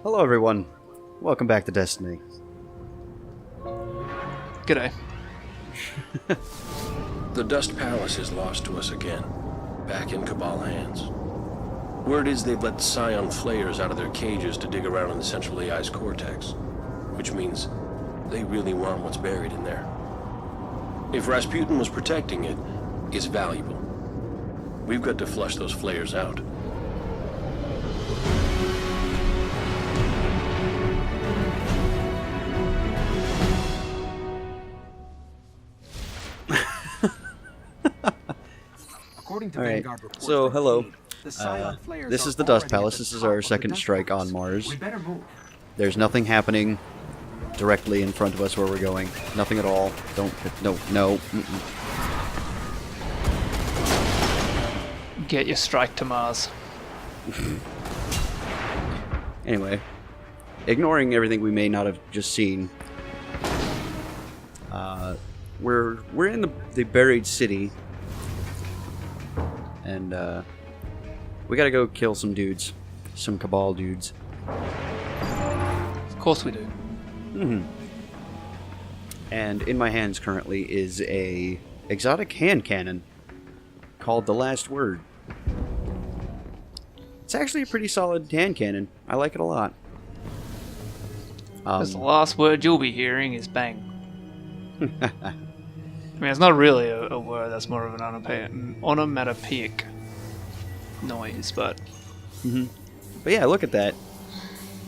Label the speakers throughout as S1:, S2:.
S1: Hello everyone, welcome back to Destiny.
S2: G'day.
S3: The Dust Palace is lost to us again, back in Cabal hands. Word is they've let Scion Flayers out of their cages to dig around in the Central AI's cortex, which means they really want what's buried in there. If Rasputin was protecting it, it's valuable. We've got to flush those Flayers out.
S1: Alright, so hello. This is the Dust Palace. This is our second strike on Mars. There's nothing happening directly in front of us where we're going. Nothing at all. No.
S2: Get your strike to Mars.
S1: Anyway, ignoring everything we may not have just seen, we're in the buried city, and we gotta go kill some dudes, some Cabal dudes.
S2: Of course we do.
S1: And in my hands currently is a exotic hand cannon called the Last Word. It's actually a pretty solid hand cannon. I like it a lot.
S2: Because the last word you'll be hearing is bang. I mean, it's not really a word, that's more of an onomatopoeic noise, but...
S1: But yeah, look at that.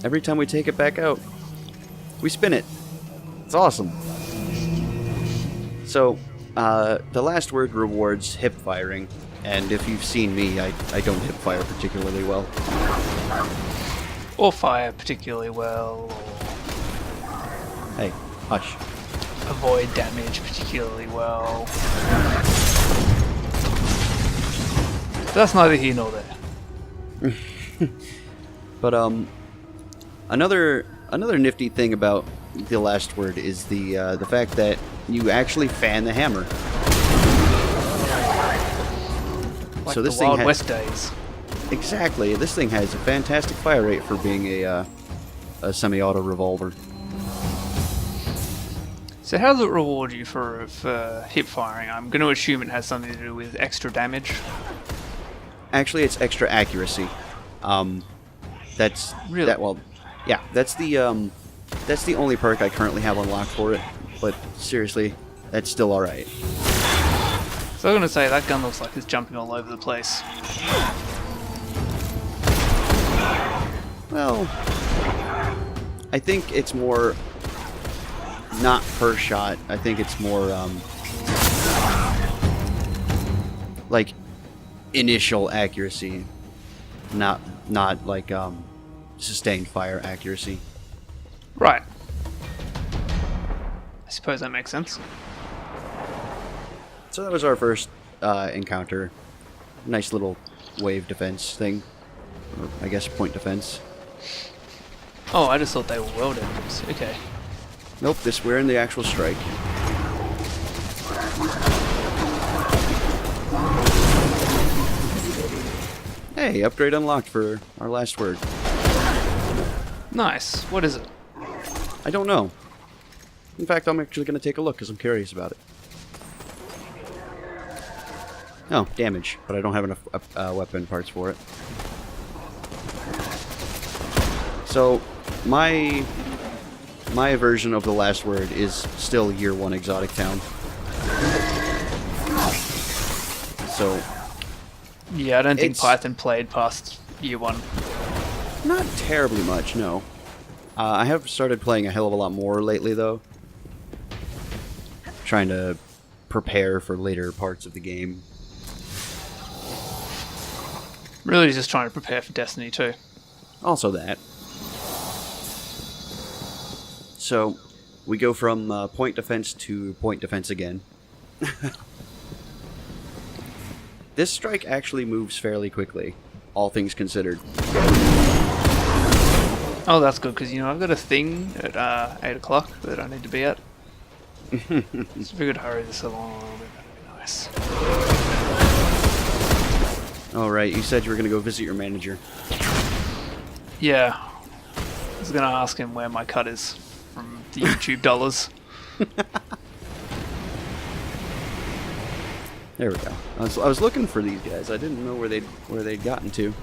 S1: Every time we take it back out, we spin it. It's awesome. So, the Last Word rewards hip firing, and if you've seen me, I don't hip fire particularly well.
S2: Or fire particularly well, or
S1: Hey, hush.
S2: avoid damage particularly well. That's neither here nor there.
S1: But another nifty thing about the Last Word is the fact that you actually fan the hammer.
S2: Like
S1: So this
S2: the
S1: thing
S2: Wild West days.
S1: Exactly. This thing has a fantastic fire rate for being a semi-auto revolver.
S2: So how does it reward you for hip firing? I'm going to assume it has something to do with extra damage.
S1: Actually, it's extra accuracy. That's
S2: Really?
S1: that's the only perk I currently have unlocked for it. But seriously, that's still all right.
S2: So I'm going to say that gun looks like it's jumping all over the place.
S1: Well, I think it's more not per shot. I think it's more like initial accuracy, not like sustained fire accuracy.
S2: Right. I suppose that makes sense.
S1: So that was our first encounter. Nice little wave defense thing, or I guess point defense.
S2: Oh, I just thought they were world enemies. Okay.
S1: Nope, we're in the actual strike. Hey, upgrade unlocked for our Last Word.
S2: Nice. What is it?
S1: I don't know. In fact, I'm actually going to take a look because I'm curious about it. Oh, damage, but I don't have enough weapon parts for it. So, my version of the Last Word is still Year 1 Exotic Town. So...
S2: Yeah, I don't think Python played past year 1.
S1: Not terribly much, no. I have started playing a hell of a lot more lately, though. Trying to prepare for later parts of the game.
S2: Really just trying to prepare for Destiny 2.
S1: Also that. So, we go from point defense to point defense again. This strike actually moves fairly quickly, all things considered.
S2: Oh, that's good, because, I've got a thing at 8 o'clock that I need to be at. So if we could hurry this along a little bit, that'd be nice.
S1: Alright, you said you were going to go visit your manager.
S2: Yeah. was gonna ask him where my cut is from the YouTube dollars.
S1: There we go. I was looking for these guys. I didn't know where they'd gotten to.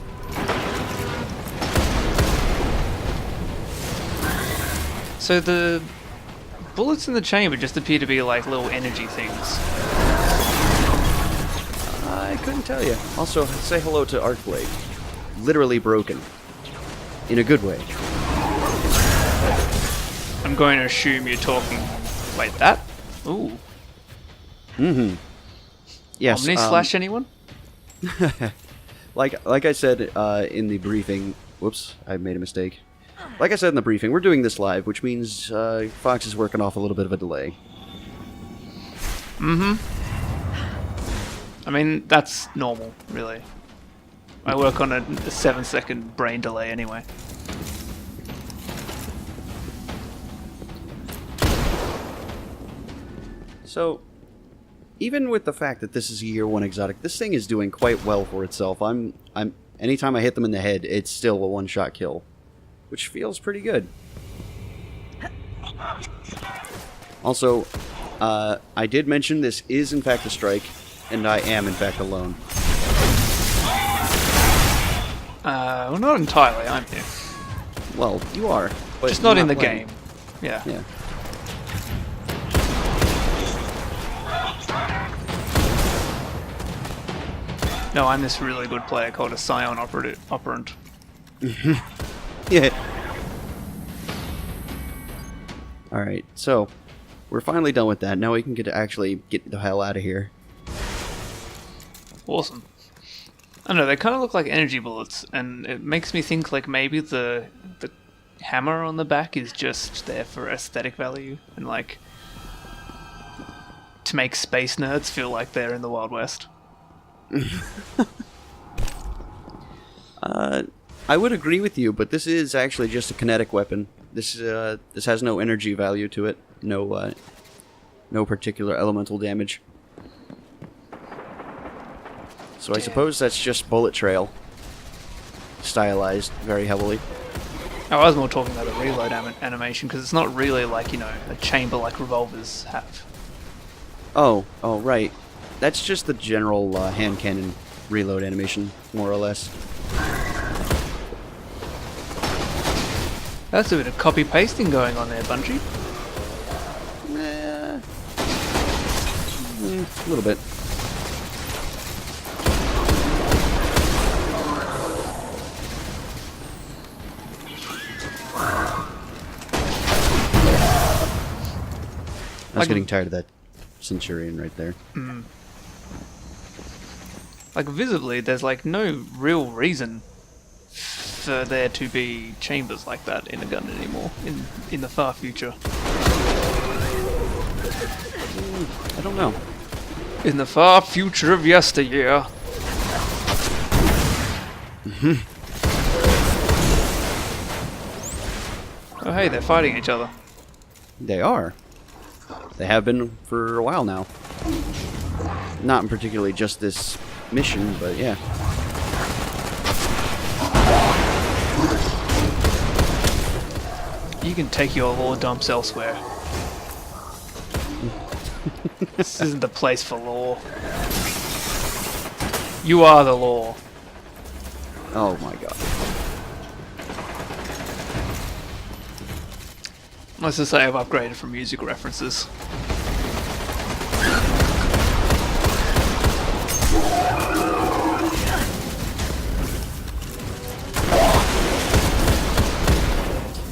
S2: So the bullets in the chamber just appear to be like little energy things.
S1: I couldn't tell you. Also, say hello to Arcblade. Literally broken. In a good way.
S2: I'm going to assume you're talking... Wait, that? Ooh.
S1: Mm-hmm. Yes.
S2: Omni slash anyone?
S1: like I said in the briefing... Whoops, I made a mistake. Like I said in the briefing, we're doing this live, which means Fox is working off a little bit of a delay.
S2: Mm-hmm. I mean, that's normal, really. I work on a 7-second brain delay anyway.
S1: So, even with the fact that this is a year 1 exotic, this thing is doing quite well for itself. Anytime I hit them in the head, it's still a one-shot kill, which feels pretty good. Also, I did mention this is in fact a strike, and I am in fact alone.
S2: Well, not entirely, I'm here.
S1: Well, you are, but
S2: just not
S1: you're
S2: in the
S1: playing.
S2: game. Yeah.
S1: Yeah.
S2: No, I'm this really good player called a Scion Operant.
S1: Yeah. Alright, so we're finally done with that. Now we can actually get the hell out of here.
S2: Awesome. I don't know, they kind of look like energy bullets, and it makes me think like maybe the hammer on the back is just there for aesthetic value, and like to make space nerds feel like they're in the Wild West.
S1: I would agree with you, but this is actually just a kinetic weapon. This has no energy value to it. No particular elemental damage. So I suppose that's just bullet trail, stylized very heavily.
S2: Oh, I was more talking about the reload animation, because it's not really like, you know, a chamber like revolvers have.
S1: Oh, right. That's just the general hand cannon reload animation, more or less.
S2: That's a bit of copy pasting going on there, Bungie.
S1: A little bit. I was getting tired of that Centurion right there.
S2: Mm. Like, visibly, there's like no real reason for there to be chambers like that in a gun anymore in the far future.
S1: I don't know.
S2: In the far future of yesteryear. Oh hey, they're fighting each other.
S1: They are. They have been for a while now. Not in particularly just this mission, but yeah.
S2: You can take your lore dumps elsewhere. This isn't the place for lore. You are the lore.
S1: Oh my god.
S2: Let's just say I've upgraded from music references.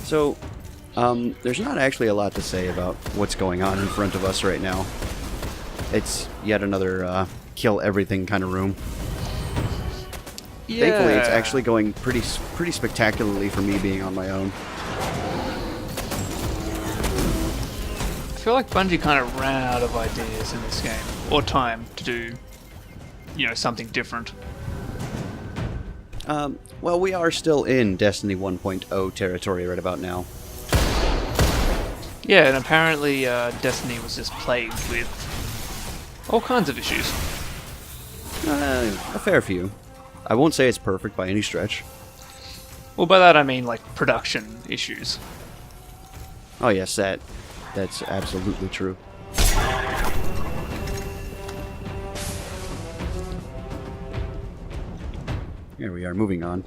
S1: So, there's not actually a lot to say about what's going on in front of us right now. It's yet another kill everything kind of room.
S2: Yeah.
S1: Thankfully, it's actually going pretty spectacularly for me being on my own.
S2: I feel like Bungie kind of ran out of ideas in this game, or time to do, you know, something different.
S1: Well, we are still in Destiny 1.0 territory right about now.
S2: Yeah, and apparently Destiny was just plagued with all kinds of issues.
S1: A fair few. I won't say it's perfect by any stretch.
S2: Well, by that I mean like production issues.
S1: Oh yes, that's absolutely true. Here we are, moving on.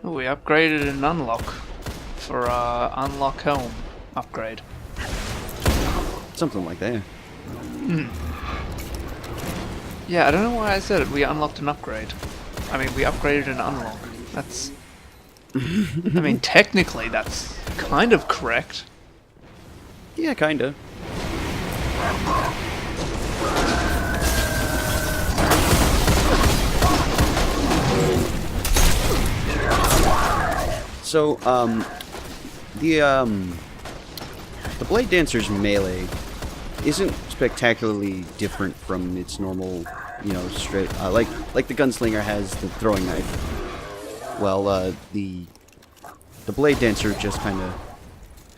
S2: Oh, we upgraded an unlock for unlock helm upgrade.
S1: Something like that.
S2: Yeah, I don't know why I said it. We unlocked an upgrade. I mean, we upgraded an unlock. That's... I mean, technically that's kind of correct.
S1: Yeah, kinda. So, the Bladedancer's melee isn't spectacularly different from its normal, you know, straight, like the gunslinger has the throwing knife. Well, the Bladedancer just kind of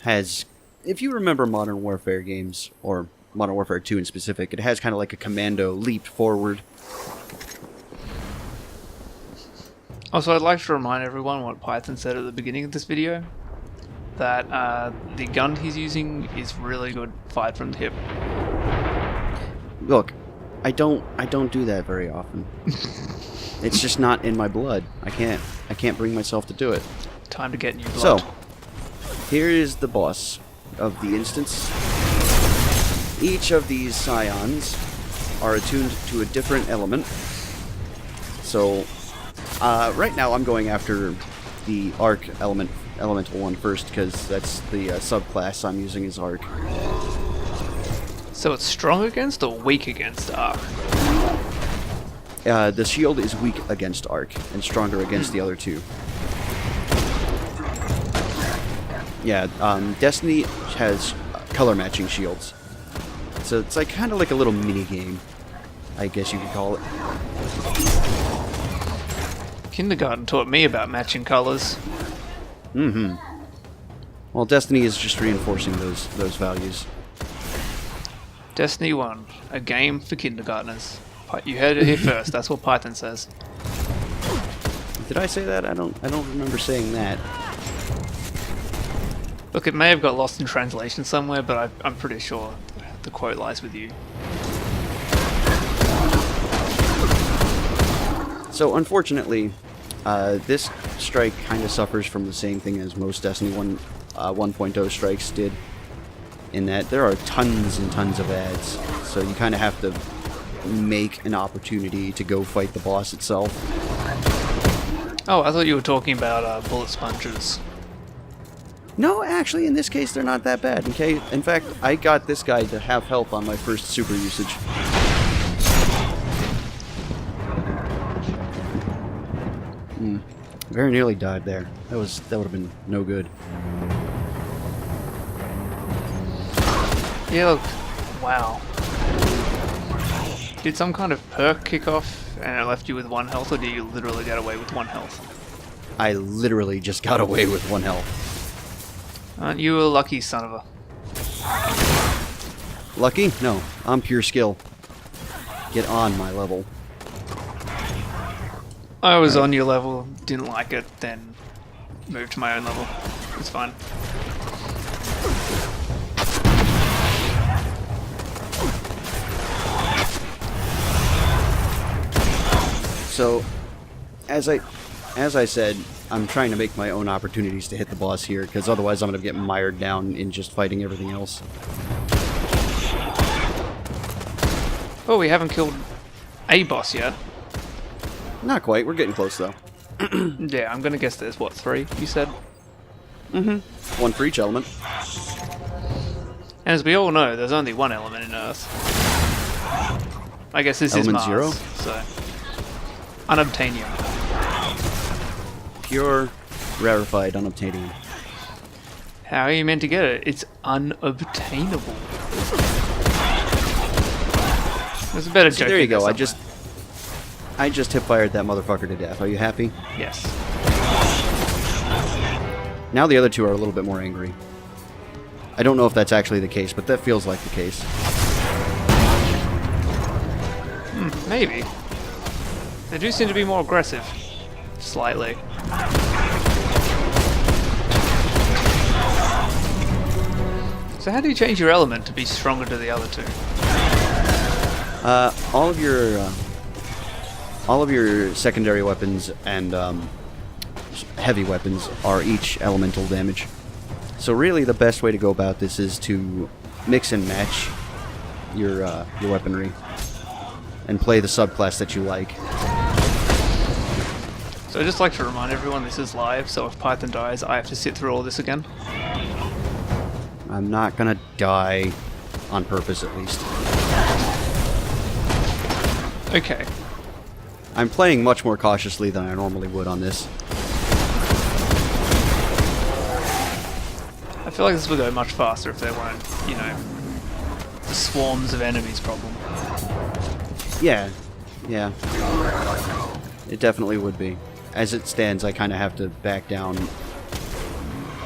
S1: has, if you remember Modern Warfare games, or Modern Warfare 2 in specific, it has kind of like a commando leap forward.
S2: Also, I'd like to remind everyone what Python said at the beginning of this video, that the gun he's using is really good fight from the hip.
S1: Look, I don't do that very often. It's just not in my blood. I can't bring myself to do it.
S2: Time to get new blood.
S1: So, here is the boss of the instance. Each of these scions are attuned to a different element. So, right now I'm going after the arc elemental one first, because that's the subclass I'm using is arc.
S2: So it's strong against or weak against arc?
S1: The shield is weak against arc and stronger against the other two. Yeah, Destiny has color matching shields, so it's like kind of like a little mini game, I guess you could call it.
S2: Kindergarten taught me about matching colors.
S1: Mm-hmm. Well, Destiny is just reinforcing those values.
S2: Destiny 1, a game for kindergartners. You heard it here first. That's what Python says.
S1: Did I say that? I don't remember saying that.
S2: Look, it may have got lost in translation somewhere, but I'm pretty sure the quote lies with you.
S1: So, unfortunately, this strike kind of suffers from the same thing as most Destiny 1.0 strikes did, in that there are tons and tons of ads, so you kind of have to make an opportunity to go fight the boss itself.
S2: Oh, I thought you were talking about bullet sponges.
S1: No, actually, in this case, they're not that bad. Okay, in fact, I got this guy to have health on my first super usage. Very nearly died there. That would have been no good.
S2: Yeah, look. Wow. Did some kind of perk kick off and it left you with 1 health, or did you literally get away with 1 health?
S1: I literally just got away with 1 health.
S2: Aren't you a lucky son of a...
S1: Lucky? No, I'm pure skill. Get on my level.
S2: I was on your level, didn't like it, then moved to my own level. It's fine.
S1: So, as I said, I'm trying to make my own opportunities to hit the boss here, because otherwise I'm going to get mired down in just fighting everything else.
S2: Oh, we haven't killed a boss yet.
S1: Not quite, we're getting close though.
S2: Yeah, I'm gonna guess there's, what, 3, you said?
S1: Mm-hmm. 1 for each element.
S2: And as we all know, there's only 1 element in Earth. I guess this
S1: Element
S2: is Mars,
S1: 0?
S2: so... Unobtainium.
S1: Pure, rarefied, unobtainium.
S2: How are you meant to get it? It's unobtainable. There's a better joke.
S1: There you go,
S2: somewhere.
S1: I just hip-fired that motherfucker to death. Are you happy?
S2: Yes.
S1: Now the other two are a little bit more angry. I don't know if that's actually the case, but that feels like the case.
S2: Maybe. They do seem to be more aggressive. Slightly. So how do you change your element to be stronger to the other two?
S1: All of your secondary weapons and heavy weapons are each elemental damage. So really, the best way to go about this is to mix and match your weaponry and play the subclass that you like.
S2: So I'd just like to remind everyone this is live, so if Python dies, I have to sit through all this again.
S1: I'm not gonna die on purpose, at least.
S2: Okay.
S1: I'm playing much more cautiously than I normally would on this.
S2: I feel like this would go much faster if there weren't, you know, the swarms of enemies problem.
S1: Yeah. It definitely would be. As it stands, I kind of have to back down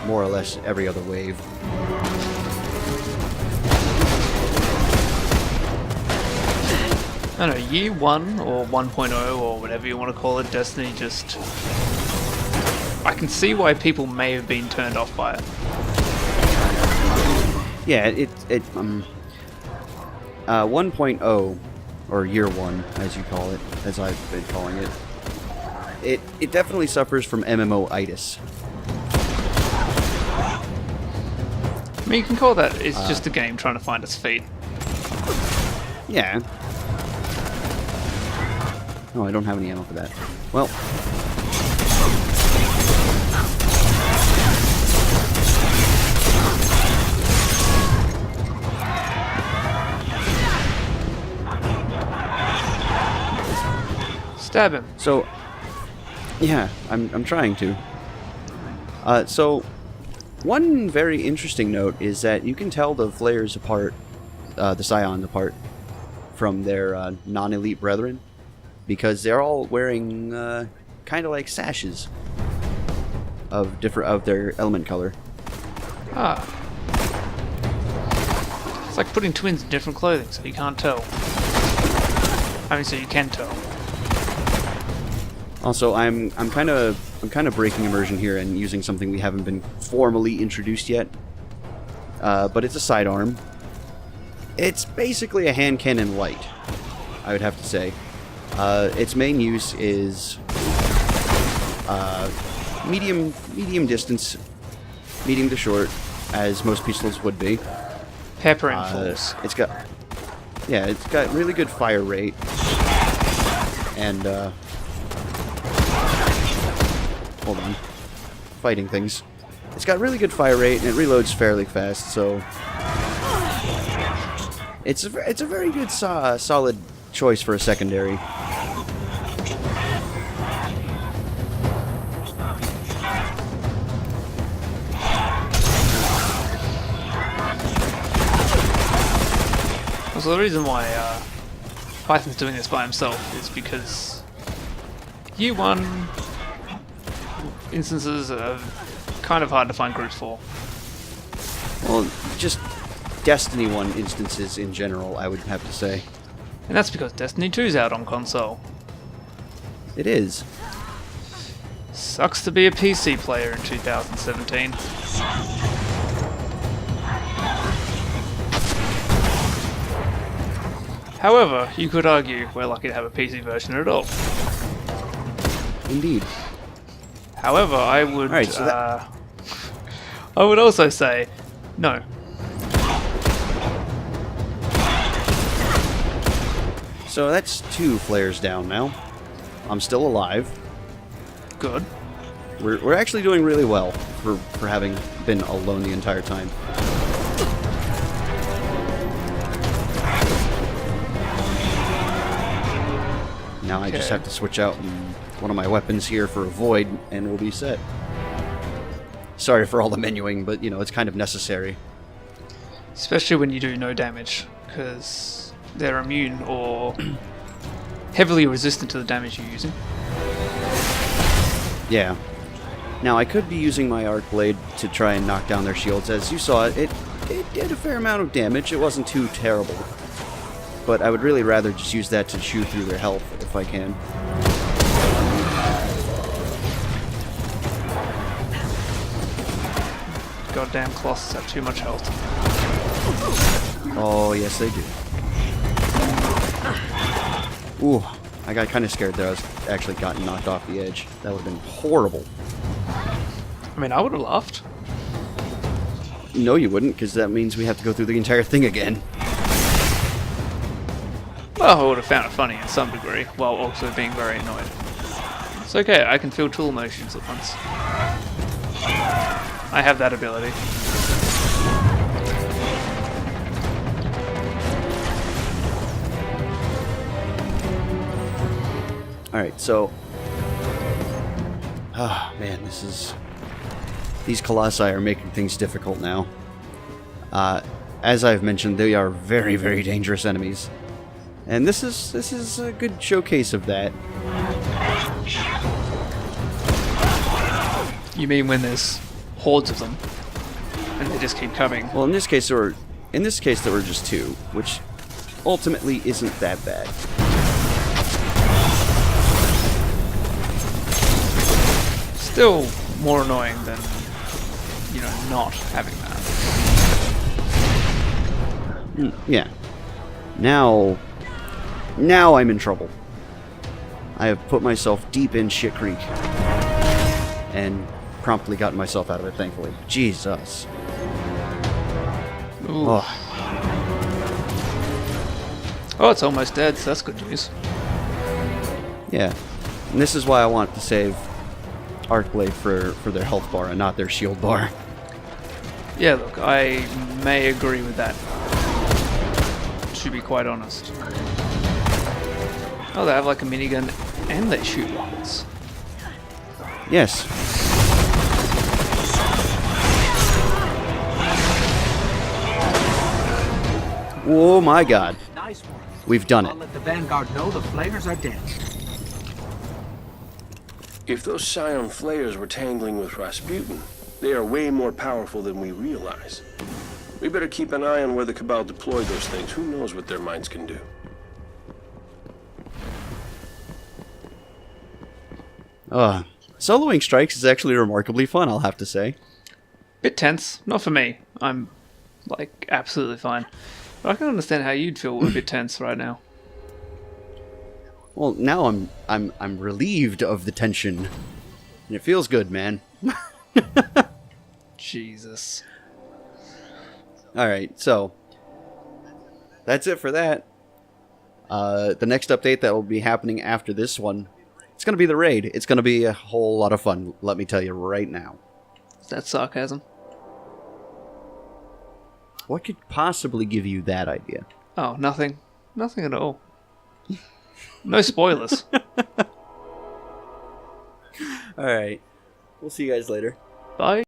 S1: more or less every other wave.
S2: I don't know, Year 1 or 1.0 or whatever you want to call it, Destiny just... I can see why people may have been turned off by it.
S1: Yeah, 1.0, or Year 1, as you call it, as I've been calling it, it definitely suffers from MMO-itis.
S2: I mean, you can call that, it's just a game trying to find its feet.
S1: Yeah. Oh, I don't have any ammo for that. Well...
S2: Stab him.
S1: So... Yeah, I'm trying to. So... One very interesting note is that you can tell the Flayers apart, the Scions apart, from their non-elite brethren, because they're all wearing kind of like sashes of their element color.
S2: Ah. It's like putting twins in different clothing, so you can't tell. I mean, so you can tell.
S1: Also, I'm kind of breaking immersion here and using something we haven't been formally introduced yet. But it's a sidearm. It's basically a hand cannon light, I would have to say. Its main use is medium distance, medium to short, as most pistols would be.
S2: Peppering force.
S1: It's got really good fire rate, and hold on, fighting things. It's got really good fire rate and it reloads fairly fast, so it's a very good solid choice for a secondary.
S2: So the reason why Python's doing this by himself is because Year 1 instances are kind of hard to find groups for.
S1: Well, just Destiny 1 instances in general, I would have to say.
S2: And that's because Destiny 2's out on console.
S1: It is.
S2: Sucks to be a PC player in 2017. However, you could argue we're lucky to have a PC version at all.
S1: Indeed.
S2: However, I would
S1: Alright, so
S2: I would also say no.
S1: So that's 2 flares down now. I'm still alive.
S2: Good.
S1: We're actually doing really well for having been alone the entire time. Now I just have to switch out one of my weapons here for a void, and we'll be set. Sorry for all the menuing, but you know, it's kind of necessary.
S2: Especially when you do no damage, because they're immune or heavily resistant to the damage you're using.
S1: Yeah. Now I could be using my arc blade to try and knock down their shields. As you saw, it did a fair amount of damage. It wasn't too terrible. but I would really rather just use that to chew through their health if I can.
S2: Goddamn Colossus have too much health.
S1: Oh, yes they do. Ooh, I got kind of scared there. I was actually gotten knocked off the edge. That would have been horrible.
S2: I mean, I would have laughed.
S1: No, you wouldn't, because that means we have to go through the entire thing again.
S2: Well, I would have found it funny in some degree, while also being very annoyed. It's okay, I can feel two emotions at once. I have that ability.
S1: Alright, so... Ah, man, these Colossi are making things difficult now. As I've mentioned, they are very, very dangerous enemies. And this is a good showcase of that.
S2: You mean when there's hordes of them, and they just keep coming?
S1: Well, in this case there were just two, which ultimately isn't that bad.
S2: Still more annoying than, you know, not having that.
S1: Yeah. Now I'm in trouble. I have put myself deep in shit creek. And promptly gotten myself out of it, thankfully. Jesus.
S2: Ooh.
S1: Oh.
S2: Oh, it's almost dead, so that's good news.
S1: Yeah. And this is why I want to save Arcblade for their health bar and not their shield bar.
S2: Yeah, look, I may agree with that. To be quite honest. Oh, they have like a minigun and they shoot rockets.
S1: Yes. Oh my god.
S4: Nice one.
S1: We've done
S4: I'll
S1: it.
S4: let the Vanguard know the flayers are dead.
S3: If those Scion flayers were tangling with Rasputin, they are way more powerful than we realize. We better keep an eye on where the Cabal deployed those things. Who knows what their minds can do?
S1: Soloing strikes is actually remarkably fun, I'll have to say.
S2: Bit tense. Not for me. I'm, like, absolutely fine. But I can understand how you'd feel a bit tense right now.
S1: Well, now I'm relieved of the tension. And it feels good, man.
S2: Jesus.
S1: Alright, so that's it for that. The next update that will be happening after this one, it's going to be the raid. It's going to be a whole lot of fun, let me tell you right now.
S2: Is that sarcasm?
S1: What could possibly give you that idea?
S2: Oh, nothing. Nothing at all. No spoilers.
S1: Alright, we'll see you guys later.
S2: Bye.